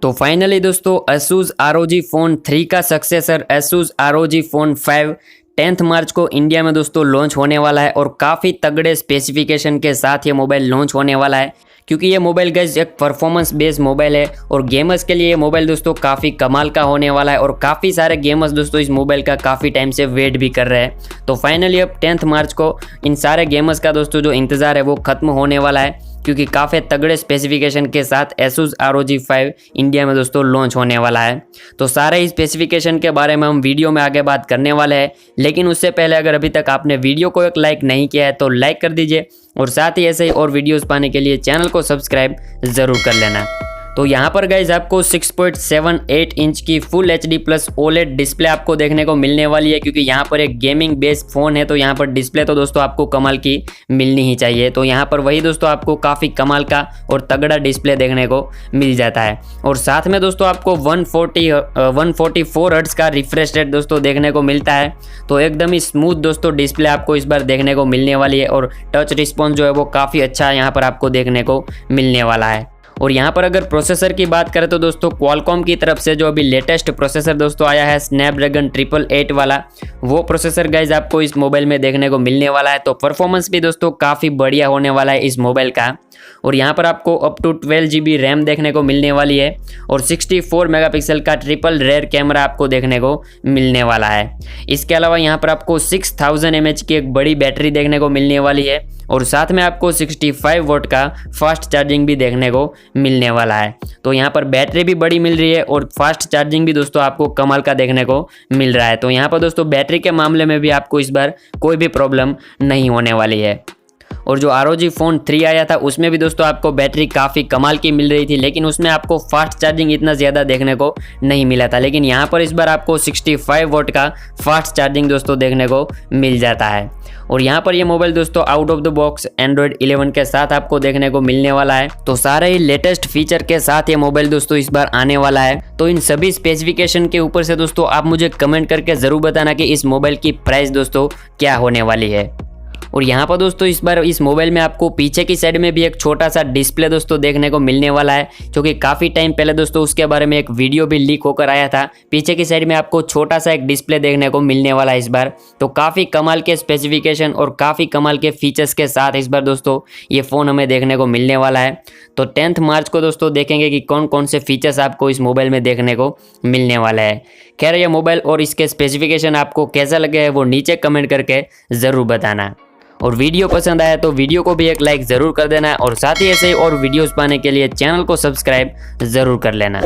तो फाइनली दोस्तों Asus ROG Phone 3 का सक्सेसर Asus ROG Phone 5 10 मार्च को इंडिया में दोस्तों लॉन्च होने वाला है और काफ़ी तगड़े स्पेसिफिकेशन के साथ ये मोबाइल लॉन्च होने वाला है, क्योंकि ये मोबाइल गाइस एक परफॉर्मेंस बेस्ड मोबाइल है और गेमर्स के लिए ये मोबाइल दोस्तों काफ़ी कमाल का होने वाला है और काफ़ी सारे गेमर्स दोस्तों इस मोबाइल का काफ़ी टाइम से वेट भी कर रहे हैं। तो फाइनली अब 10 मार्च को इन सारे गेमर्स का दोस्तों जो इंतज़ार है वो ख़त्म होने वाला है, क्योंकि काफ़ी तगड़े स्पेसिफिकेशन के साथ Asus ROG 5 इंडिया में दोस्तों लॉन्च होने वाला है। तो सारे ही स्पेसिफिकेशन के बारे में हम वीडियो में आगे बात करने वाले हैं, लेकिन उससे पहले अगर अभी तक आपने वीडियो को एक लाइक नहीं किया है तो लाइक कर दीजिए और साथ ही ऐसे ही और वीडियोस पाने के लिए चैनल को सब्सक्राइब ज़रूर कर लेना। तो यहाँ पर गाइज आपको 6.78 इंच की full HD plus OLED display आपको देखने को मिलने वाली है, क्योंकि यहाँ पर एक गेमिंग बेस्ड फ़ोन है तो यहाँ पर डिस्प्ले तो दोस्तों आपको कमाल की मिलनी ही चाहिए। तो यहाँ पर वही दोस्तों आपको काफ़ी कमाल का और तगड़ा डिस्प्ले देखने को मिल जाता है और साथ में दोस्तों आपको 144 हर्ट्ज का रिफ्रेश रेट दोस्तों देखने को मिलता है। तो एकदम ही स्मूथ दोस्तों डिस्प्ले आपको इस बार देखने को मिलने वाली है और टच रिस्पॉन्स जो है वो काफ़ी अच्छा यहाँ पर आपको देखने को मिलने वाला है। और यहाँ पर अगर प्रोसेसर की बात करें तो दोस्तों क्वालकॉम की तरफ से जो अभी लेटेस्ट प्रोसेसर दोस्तों आया है स्नैपड्रैगन 888 वाला, वो प्रोसेसर गाइज आपको इस मोबाइल में देखने को मिलने वाला है। तो परफॉर्मेंस भी दोस्तों काफ़ी बढ़िया होने वाला है इस मोबाइल का और यहाँ पर आपको अप टू 12 GB रैम देखने को मिलने वाली है और 64 मेगापिक्सल का ट्रिपल रेयर कैमरा आपको देखने को मिलने वाला है। इसके अलावा यहाँ पर आपको 6000 mAh की एक बड़ी बैटरी देखने को मिलने वाली है और साथ में आपको 65 वोट का फास्ट चार्जिंग भी देखने को मिलने वाला है। तो यहाँ पर बैटरी भी बड़ी मिल रही है और फास्ट चार्जिंग भी दोस्तों आपको कमाल का देखने को मिल रहा है। तो यहाँ पर दोस्तों बैटरी के मामले में भी आपको इस बार कोई भी प्रॉब्लम नहीं होने वाली है। और जो ROG Phone 3 आया था उसमें भी दोस्तों आपको बैटरी काफ़ी कमाल की मिल रही थी, लेकिन उसमें आपको फास्ट चार्जिंग इतना ज़्यादा देखने को नहीं मिला था। लेकिन यहाँ पर इस बार आपको 65 वोट का फास्ट चार्जिंग दोस्तों देखने को मिल जाता है। और यहाँ पर ये मोबाइल दोस्तों out of the box Android 11 के साथ आपको देखने को मिलने वाला है। तो सारे ही लेटेस्ट फीचर के साथ ये मोबाइल दोस्तों इस बार आने वाला है। तो इन सभी स्पेसिफिकेशन के ऊपर से दोस्तों आप मुझे कमेंट करके ज़रूर बताना कि इस मोबाइल की प्राइस दोस्तों क्या होने वाली है। और यहाँ पर दोस्तों इस बार इस मोबाइल में आपको पीछे की साइड में भी एक छोटा सा डिस्प्ले दोस्तों देखने को मिलने वाला है, क्योंकि काफ़ी टाइम पहले दोस्तों उसके बारे में एक वीडियो भी लीक होकर आया था। पीछे की साइड में आपको छोटा सा एक डिस्प्ले देखने को मिलने वाला है इस बार। तो काफ़ी कमाल के स्पेसिफिकेशन और काफ़ी कमाल के फीचर्स के साथ इस बार दोस्तों ये फ़ोन हमें देखने को मिलने वाला है। तो 10 मार्च को दोस्तों देखेंगे कि कौन कौन से फीचर्स आपको इस मोबाइल में देखने को मिलने वाला है। खैर ये मोबाइल और इसके स्पेसिफिकेशन आपको कैसा लगे है वो नीचे कमेंट करके ज़रूर बताना। और वीडियो पसंद आया तो वीडियो को भी एक लाइक ज़रूर कर देना और साथ ही ऐसे और वीडियोस पाने के लिए चैनल को सब्सक्राइब ज़रूर कर लेना।